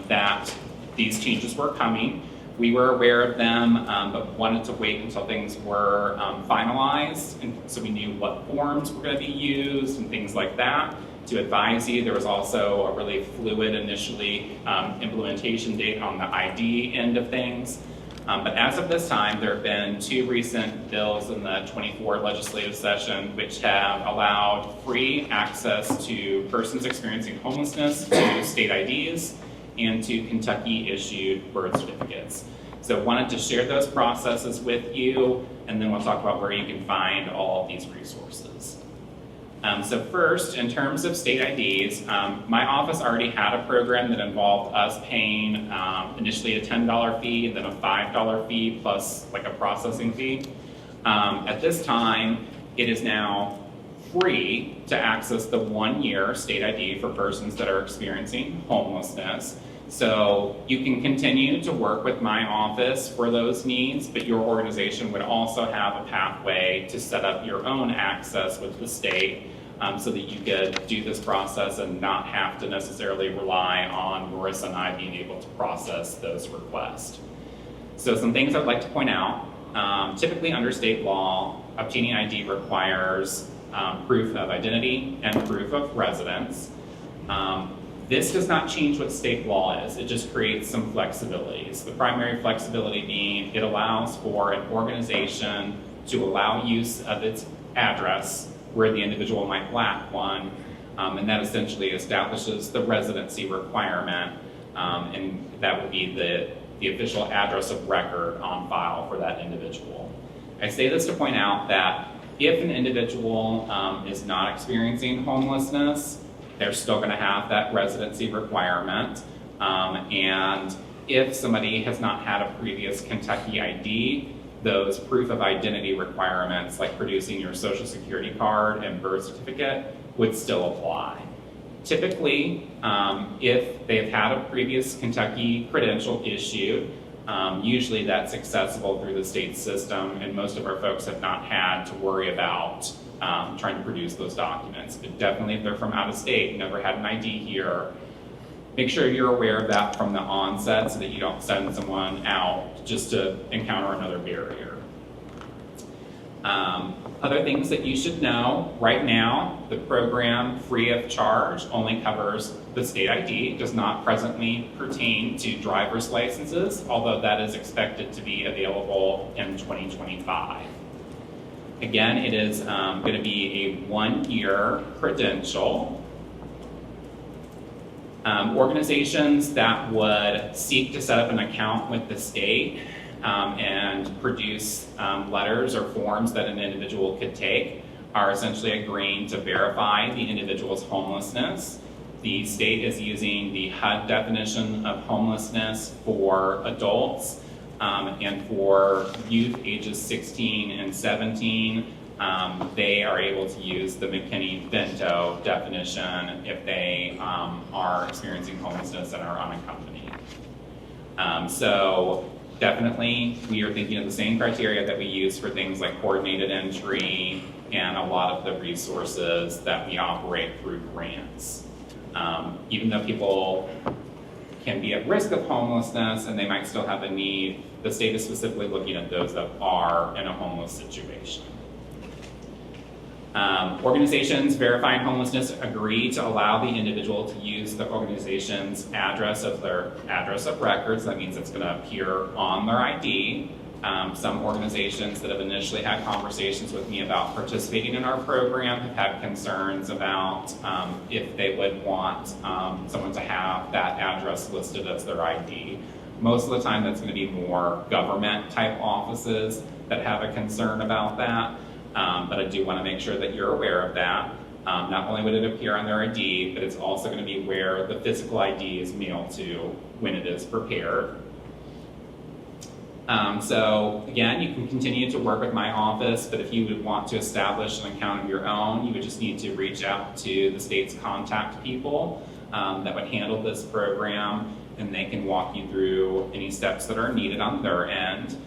that these changes were coming. We were aware of them, but wanted to wait until things were finalized, and so we knew what forms were going to be used and things like that to advise you. There was also a really fluid initially implementation date on the ID end of things. But as of this time, there have been two recent bills in the 24 legislative session which have allowed free access to persons experiencing homelessness to state IDs and to Kentucky-issued birth certificates. So wanted to share those processes with you, and then we'll talk about where you can find all of these resources. So first, in terms of state IDs, my office already had a program that involved us paying initially a $10 fee and then a $5 fee plus like a processing fee. At this time, it is now free to access the 1-year state ID for persons that are experiencing homelessness. So you can continue to work with my office for those needs, but your organization would also have a pathway to set up your own access with the state so that you could do this process and not have to necessarily rely on Marissa and I being able to process those requests. So some things I'd like to point out. Typically under state law, obtaining ID requires proof of identity and proof of residence. This does not change what state law is. It just creates some flexibilities. The primary flexibility being it allows for an organization to allow use of its address where the individual might lack one, and that essentially establishes the residency requirement, and that would be the official address of record on file for that individual. I say this to point out that if an individual is not experiencing homelessness, they're still going to have that residency requirement. And if somebody has not had a previous Kentucky ID, those proof of identity requirements, like producing your social security card and birth certificate, would still apply. Typically, if they've had a previous Kentucky credential issued, usually that's accessible through the state system, and most of our folks have not had to worry about trying to produce those documents. But definitely if they're from out of state, never had an ID here, make sure you're aware of that from the onset so that you don't send someone out just to encounter another barrier. Other things that you should know, right now, the program free of charge only covers the state ID. It does not presently pertain to driver's licenses, although that is expected to be available in 2025. Again, it is going to be a 1-year credential. Organizations that would seek to set up an account with the state and produce letters or forms that an individual could take are essentially agreeing to verify the individual's homelessness. The state is using the HUD definition of homelessness for adults, and for youth ages 16 and 17, they are able to use the McKinney-Vento definition if they are experiencing homelessness and are unaccompanied. So definitely we are thinking of the same criteria that we use for things like coordinated entry and a lot of the resources that we operate through grants. Even though people can be at risk of homelessness and they might still have a need, the state is specifically looking at those that are in a homeless situation. Organizations verifying homelessness agree to allow the individual to use the organization's address of their address of records. That means it's going to appear on their ID. Some organizations that have initially had conversations with me about participating in our program have had concerns about if they would want someone to have that address listed as their ID. Most of the time that's going to be more government type offices that have a concern about that. But I do want to make sure that you're aware of that. Not only would it appear on their ID, but it's also going to be where the physical ID is mailed to when it is prepared. So again, you can continue to work with my office, but if you would want to establish an account of your own, you would just need to reach out to the state's contact people that would handle this program, and they can walk you through any steps that are needed on their end.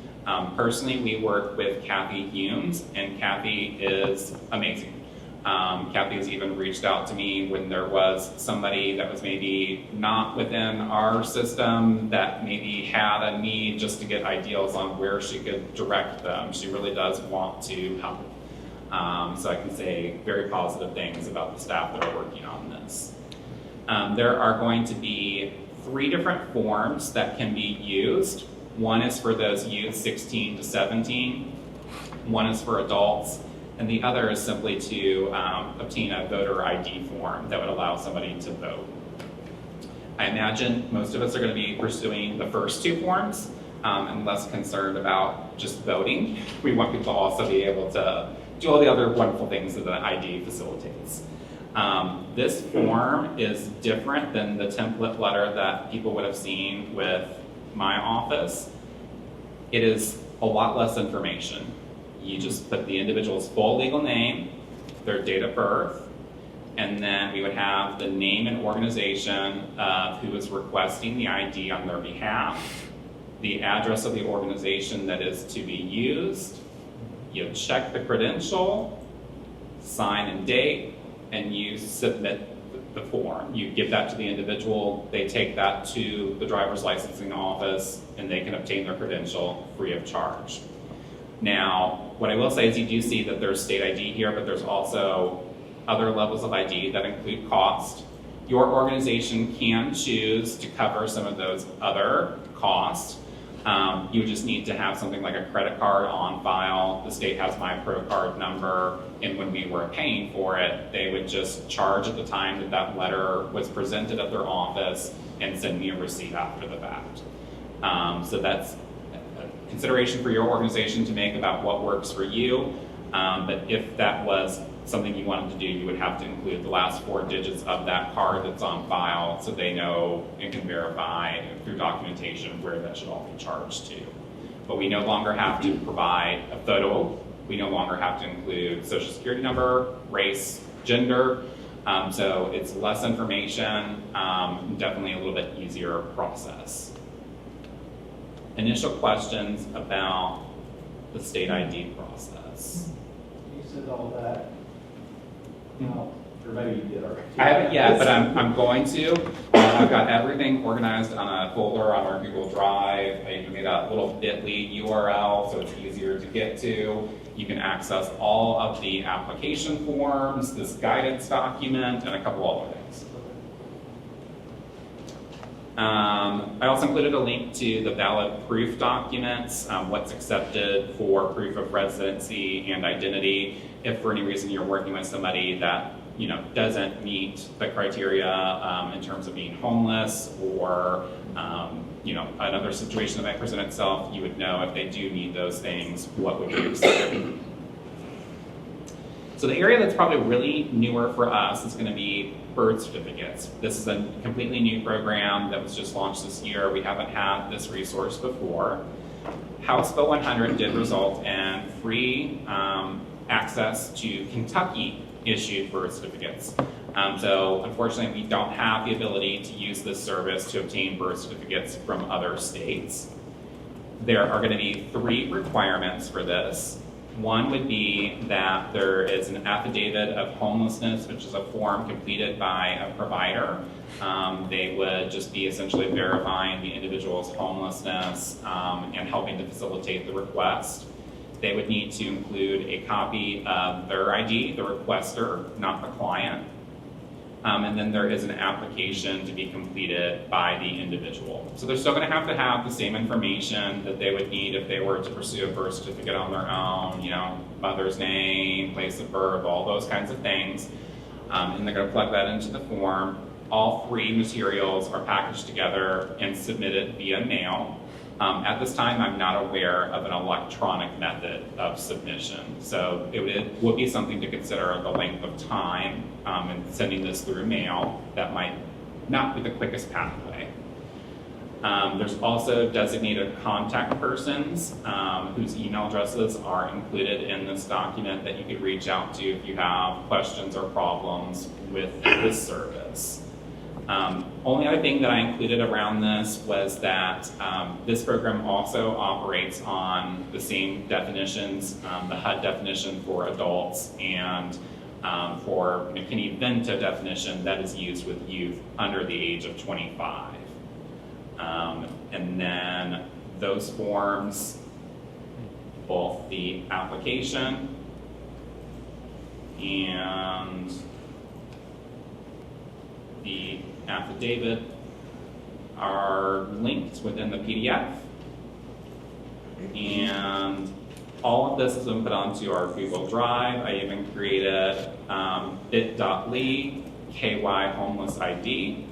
Personally, we work with Kathy Humes, and Kathy is amazing. Kathy has even reached out to me when there was somebody that was maybe not within our system that maybe had a need just to get ideals on where she could direct them. She really does want to help. So I can say very positive things about the staff that are working on this. There are going to be 3 different forms that can be used. One is for those youth 16 to 17, one is for adults, and the other is simply to obtain a voter ID form that would allow somebody to vote. I imagine most of us are going to be pursuing the first 2 forms and less concerned about just voting. We want people to also be able to do all the other wonderful things that the ID facilitates. This form is different than the template letter that people would have seen with my office. It is a lot less information. You just put the individual's full legal name, their date of birth, and then we would have the name and organization of who is requesting the ID on their behalf, the address of the organization that is to be used. You check the credential, sign and date, and you submit the form. You give that to the individual, they take that to the driver's licensing office, and they can obtain their credential free of charge. Now, what I will say is you do see that there's state ID here, but there's also other levels of ID that include cost. Your organization can choose to cover some of those other costs. You just need to have something like a credit card on file. The state has my Pro Card number, and when we were paying for it, they would just charge at the time that that letter was presented at their office and send me a receipt after the fact. So that's a consideration for your organization to make about what works for you. But if that was something you wanted to do, you would have to include the last 4 digits of that card that's on file so they know and can verify through documentation where that should all be charged to. But we no longer have to provide a photo. We no longer have to include social security number, race, gender. So it's less information, definitely a little bit easier process. Initial questions about the state ID process. You said all that. No, or maybe you did already. I haven't yet, but I'm going to. I've got everything organized on a folder on our Google Drive. I even made a little bit.ly URL so it's easier to get to. You can access all of the application forms, this guidance document, and a couple other things. I also included a link to the valid proof documents, what's accepted for proof of residency and identity. If for any reason you're working with somebody that doesn't meet the criteria in terms of being homeless or another situation that might present itself, you would know if they do need those things, what would be accepted. So the area that's probably really newer for us is going to be birth certificates. This is a completely new program that was just launched this year. We haven't had this resource before. House Bill 100 did result in free access to Kentucky issued birth certificates. So unfortunately, we don't have the ability to use this service to obtain birth certificates from other states. There are going to be 3 requirements for this. One would be that there is an affidavit of homelessness, which is a form completed by a provider. They would just be essentially verifying the individual's homelessness and helping to facilitate the request. They would need to include a copy of their ID, the requester, not the client. And then there is an application to be completed by the individual. So they're still going to have the same information that they would need if they were to pursue a birth certificate on their own, mother's name, place of birth, all those kinds of things. And they're going to plug that into the form. All 3 materials are packaged together and submitted via mail. At this time, I'm not aware of an electronic method of submission. So it would be something to consider the length of time in sending this through mail. That might not be the quickest pathway. There's also designated contact persons whose email addresses are included in this document that you could reach out to if you have questions or problems with this service. Only other thing that I included around this was that this program also operates on the same definitions, the HUD definition for adults and for McKinney-Vento definition that is used with youth under the age of 25. And then those forms, both the application and the affidavit, are linked within the PDF. And all of this has been put onto our Google Drive. I even created bit.ly KY homeless ID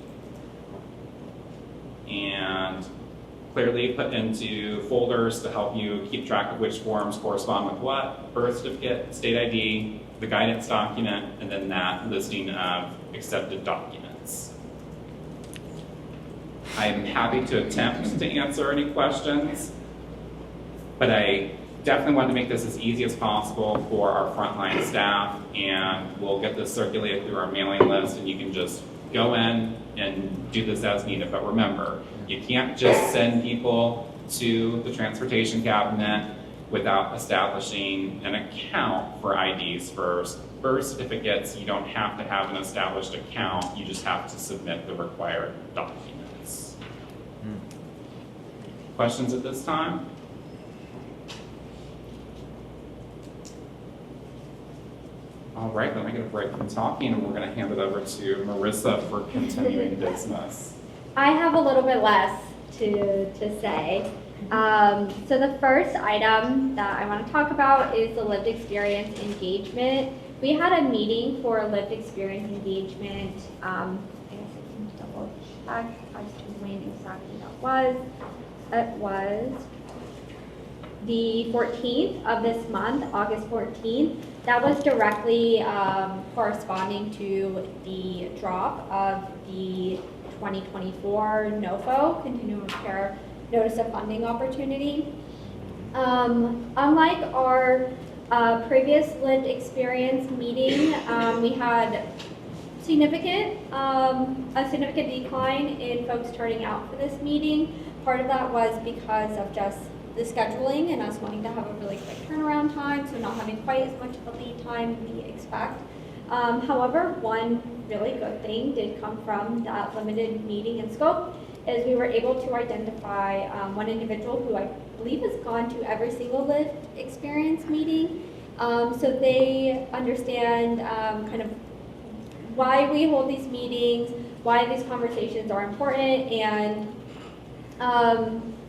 and clearly put into folders to help you keep track of which forms correspond with what: birth certificate, state ID, the guidance document, and then that listing of accepted documents. I am happy to attempt to answer any questions, but I definitely wanted to make this as easy as possible for our frontline staff, and we'll get this circulated through our mailing list, and you can just go in and do this as needed. But remember, you can't just send people to the transportation cabinet without establishing an account for IDs first, birth certificates, you don't have to have an established account, you just have to submit the required documents. Questions at this time? All right, then I get a break from talking, and we're going to hand it over to Marissa for continuing business. I have a little bit less to say. So the first item that I want to talk about is the lived experience engagement. We had a meeting for lived experience engagement. I guess I can double check as to when exactly that was. It was the 14th of this month, August 14th. That was directly corresponding to the drop of the 2024 NOFO, Continuum of Care Notice of Funding Opportunity. Unlike our previous lived experience meeting, we had a significant decline in folks turning out for this meeting. Part of that was because of just the scheduling and us wanting to have a really quick turnaround time, so not having quite as much of a lead time we expect. However, one really good thing did come from that limited meeting and scope is we were able to identify one individual who I believe has gone to every single lived experience meeting. So they understand kind of why we hold these meetings, why these conversations are important, and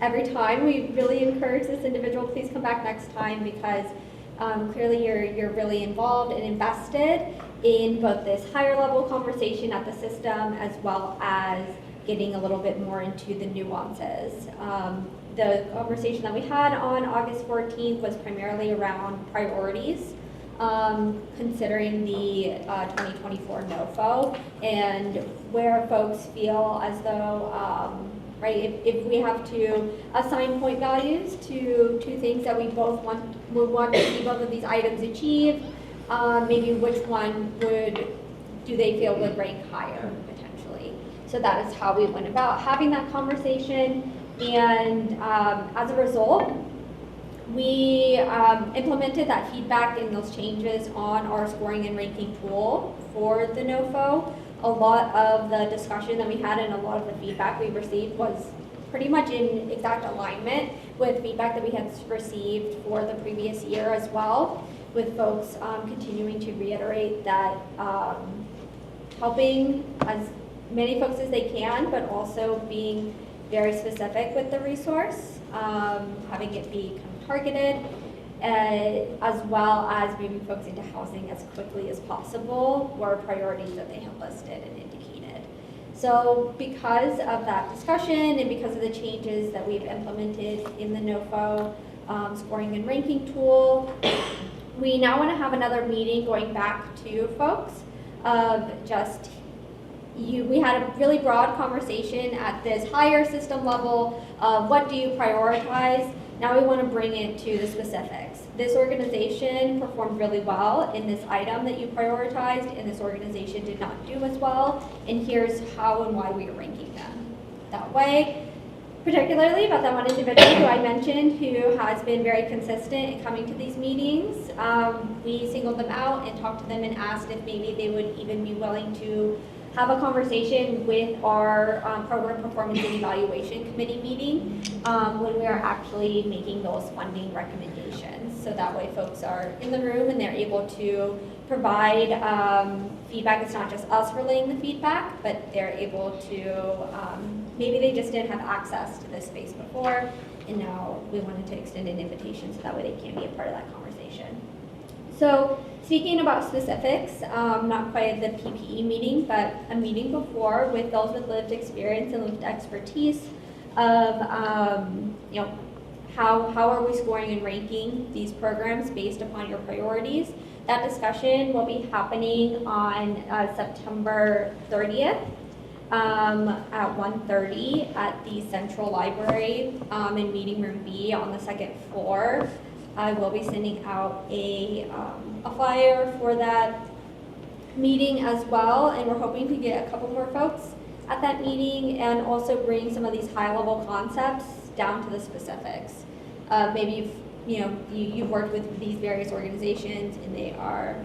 every time we really encourage this individual, please come back next time, because clearly you're really involved and invested in both this higher level conversation at the system as well as getting a little bit more into the nuances. The conversation that we had on August 14th was primarily around priorities, considering the 2024 NOFO and where folks feel as though right, if we have to assign point values to things that we both would want to see both of these items achieve, maybe which one do they feel would rank higher potentially. So that is how we went about having that conversation, and as a result, we implemented that feedback and those changes on our scoring and ranking tool for the NOFO. A lot of the discussion that we had and a lot of the feedback we received was pretty much in exact alignment with feedback that we had received for the previous year as well, with folks continuing to reiterate that helping as many folks as they can, but also being very specific with the resource, having it be kind of targeted, as well as moving folks into housing as quickly as possible were priorities that they had listed and indicated. So because of that discussion and because of the changes that we've implemented in the NOFO scoring and ranking tool, we now want to have another meeting going back to folks of just we had a really broad conversation at this higher system level of what do you prioritize. Now we want to bring it to the specifics. This organization performed really well in this item that you prioritized, and this organization did not do as well, and here's how and why we are ranking them that way. Particularly about that one individual who I mentioned who has been very consistent in coming to these meetings. We singled them out and talked to them and asked if maybe they would even be willing to have a conversation with our program performance and evaluation committee meeting when we are actually making those funding recommendations. So that way folks are in the room and they're able to provide feedback. It's not just us relaying the feedback, but they're able to, maybe they just didn't have access to this space before, and now we wanted to extend an invitation so that way they can be a part of that conversation. So speaking about specifics, not quite the PPE meeting, but a meeting before with those with lived experience and lived expertise of, you know, how are we scoring and ranking these programs based upon your priorities. That discussion will be happening on September 30th at 1:30 at the Central Library in Meeting Room B on the second floor. I will be sending out a flyer for that meeting as well, and we're hoping to get a couple more folks at that meeting and also bring some of these high-level concepts down to the specifics. Maybe you've worked with these various organizations and they are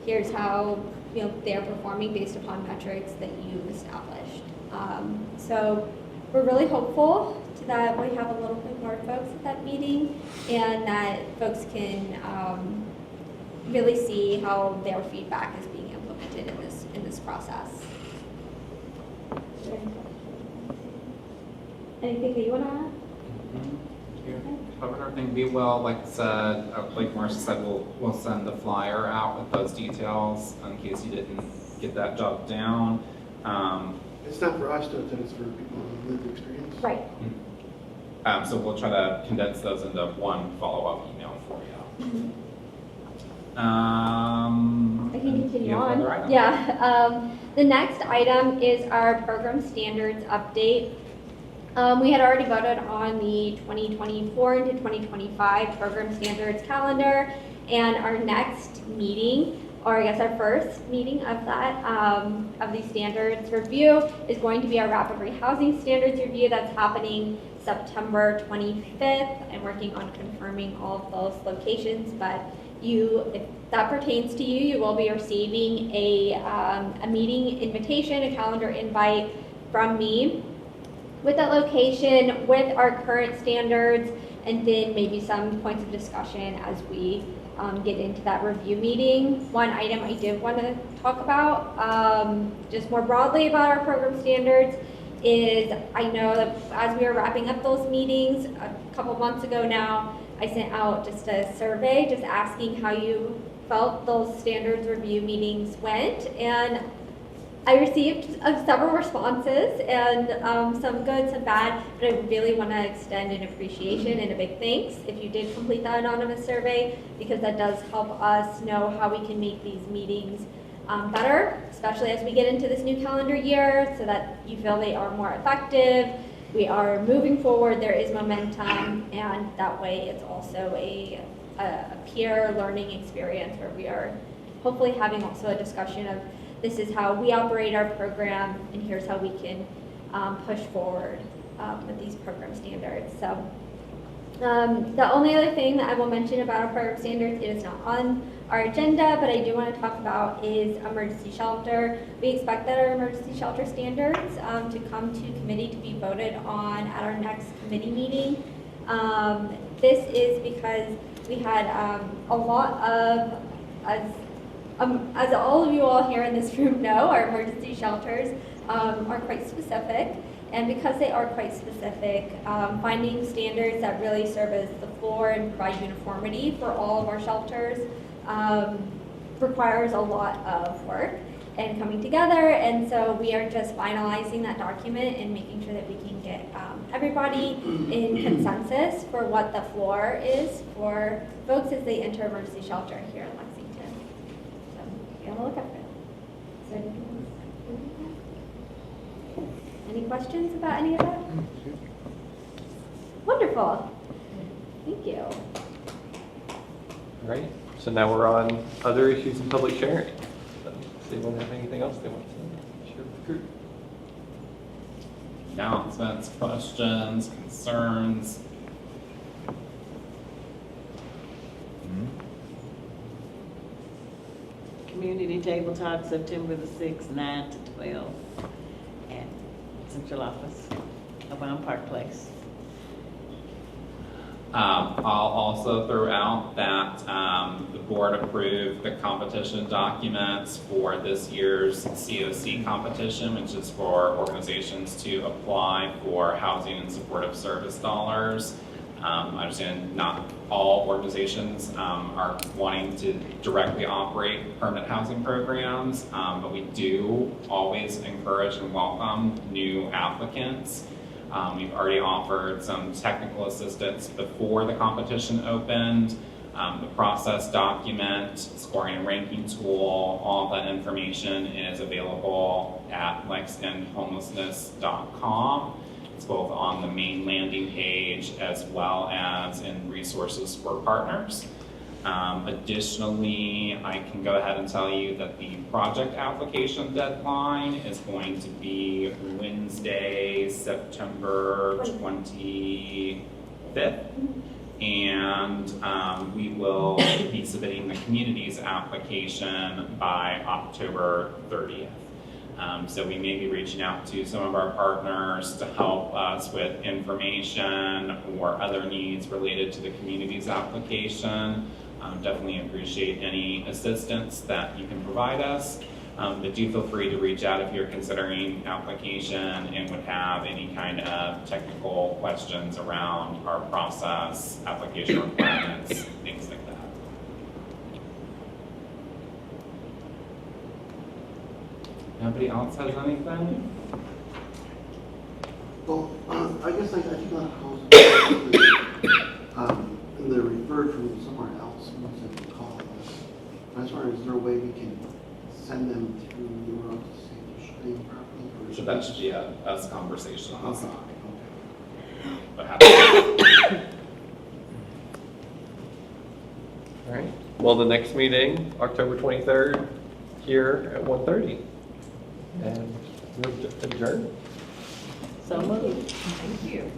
here's how, you know, they're performing based upon metrics that you've established. So we're really hopeful that we have a little bit more folks at that meeting and that folks can really see how their feedback is being implemented in this process. Anything that you want to add? Covered everything. We will, like Marcia said, we'll send the flyer out with those details in case you didn't get that jotted down. It's not for us to attend, it's for people who live the experience. Right. So we'll try to condense those into one follow-up email for you. I can continue you have on. another item? Yeah. The next item is our program standards update. We had already voted on the 2024 into 2025 program standards calendar, and our next meeting, or I guess our first meeting of that, of the standards review, is going to be our rapid rehousing standards review that's happening September 25th. I'm working on confirming all of those locations, but if that pertains to you, you will be receiving a meeting invitation, a calendar invite from me with that location, with our current standards, and then maybe some points of discussion as we get into that review meeting. One item I did want to talk about, just more broadly about our program standards, is I know that as we were wrapping up those meetings a couple months ago now, I sent out just a survey just asking how you felt those standards review meetings went, and I received several responses, and some good, some bad, but I really want to extend an appreciation and a big thanks if you did complete that anonymous survey, because that does help us know how we can make these meetings better, especially as we get into this new calendar year, so that you feel they are more effective, we are moving forward, there is momentum, and that way it's also a peer learning experience where we are hopefully having also a discussion of this is how we operate our program, and here's how we can push forward with these program standards. So the only other thing that I will mention about our program standards, it is not on our agenda, but I do want to talk about is emergency shelter. We expect that our emergency shelter standards to come to committee to be voted on at our next committee meeting. This is because we had a lot of, as all of you all here in this room know, our emergency shelters are quite specific. And because they are quite specific, finding standards that really serve as the floor and provide uniformity for all of our shelters requires a lot of work and coming together. And so we are just finalizing that document and making sure that we can get everybody in consensus for what the floor is for folks as they enter emergency shelter here in Lexington. So be on the lookout for it. So any questions about any of that? Wonderful. Thank you. All right. So now we're on other issues in public sharing. So, does anyone have anything else they want to share with the group? Announcements, questions, concerns? Community table talk, September the 6th, 9 to 12, at Central Office, around Park Place. I'll also throw out that the board approved the competition documents for this year's COC competition, which is for organizations to apply for housing and supportive service dollars. I understand not all organizations are wanting to directly operate permanent housing programs, but we do always encourage and welcome new applicants. We've already offered some technical assistance before the competition opened. The process document, scoring and ranking tool, all of that information is available at lexingtonhomelessness.com. It's both on the main landing page as well as in resources for partners. Additionally, I can go ahead and tell you that the project application deadline is going to be Wednesday, September 25th And we will be submitting the community's application by October 30th. So we may be reaching out to some of our partners to help us with information or other needs related to the community's application. Definitely appreciate any assistance that you can provide us. But do feel free to reach out if you're considering application and would have any kind of technical questions around our process, application requirements, things like that. Nobody else has anything? Well, I guess I think that house, and they're referred from somewhere else, once they call us. I was wondering, is there a way we can send them through your office to see if they're studying properly? So that should be a us conversation on the Okay. side. But happy. All right. Well, the next meeting, October 23rd, here at 1:30. And we'll adjourn. So moved. Thank you.